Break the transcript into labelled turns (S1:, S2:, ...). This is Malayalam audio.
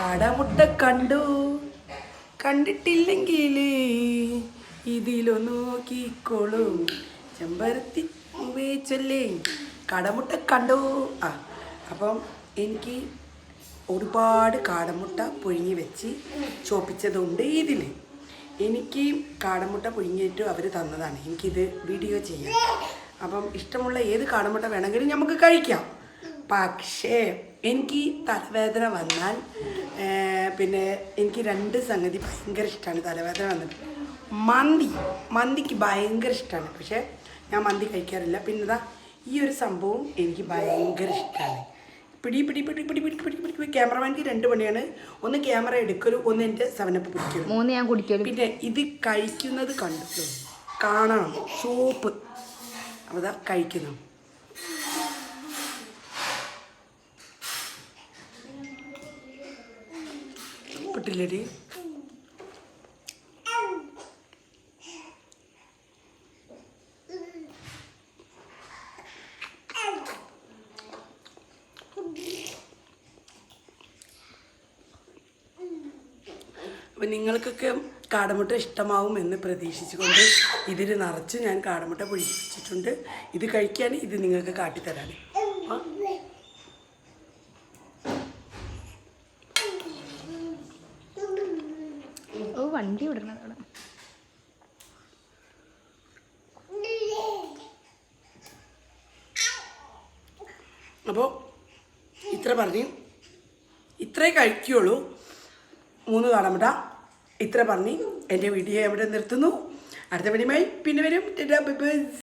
S1: കാടമുട്ട കണ്ടു, കണ്ടിട്ടില്ലെങ്കിൽ ഇതിലൊന്നു നോക്കിക്കോളൂ. ചെമ്പരത്തി ഉപയോഗിച്ചല്ലേ കാടമുട്ട കണ്ടു. അപ്പം എനിക്ക് ഒരുപാട് കാടമുട്ട പുഴുങ്ങി വെച്ച് ചോപ്പിച്ചതുണ്ട് ഇതിൽ. എനിക്ക് കാടമുട്ട പുഴുങ്ങിയിട്ട് അവർ തന്നതാണ്, എനിക്കിത് വീഡിയോ ചെയ്യാം. അപ്പം ഇഷ്ടമുള്ള ഏത് കാടമുട്ട വേണമെങ്കിലും നമുക്ക് കഴിക്കാം. പക്ഷേ എനിക്ക് തലവേദന വന്നാൽ പിന്നെ എനിക്ക് രണ്ട് സംഗതി ഭയങ്കര ഇഷ്ടമാണ്. തലവേദന വന്നിട്ട് മന്തിക്ക് ഭയങ്കര ഇഷ്ടമാണ്. പക്ഷേ ഞാൻ മന്തി കഴിക്കാറില്ല. പിന്നെ ഇതാ ഈ ഒരു സംഭവം എനിക്ക് ഭയങ്കര ഇഷ്ടമാണ്. പിടി ക്യാമറമാൻക്ക് രണ്ട് പണിയാണ്. ഒന്ന് ക്യാമറ എടുക്കലും, ഒന്ന് എൻ്റെ 7up പിടിക്കലും,
S2: മൂന്ന് ഞാൻ കുടിക്കലും.
S1: പിന്നെ ഇത് കഴിക്കുന്നത് കണ്ടു കാണണം. സോപ്പ് അതാ കഴിക്കുന്നു. ഉപ്പിട്ടില്ലേ? അപ്പം നിങ്ങൾക്കൊക്കെ കാടമുട്ട ഇഷ്ടമാവും എന്ന് പ്രതീക്ഷിച്ചുകൊണ്ട് ഇതിൽ നിറച്ച് ഞാൻ കാടമുട്ട പൊഴിച്ചിട്ടുണ്ട്. ഇത് കഴിക്കാൻ ഇത് നിങ്ങൾക്ക് കാട്ടിത്തരാൻ.
S2: വണ്ടി വിടണം.
S1: അപ്പോൾ ഇത്രേ കഴിക്കുകയുള്ളൂ. 3 കാടമുട്ട ഇത്ര പറഞ്ഞ് എൻ്റെ വീഡിയോ എവിടെ നിർത്തുന്നു. അടുത്ത വീഡിയോയുമായി പിന്നെ വരും.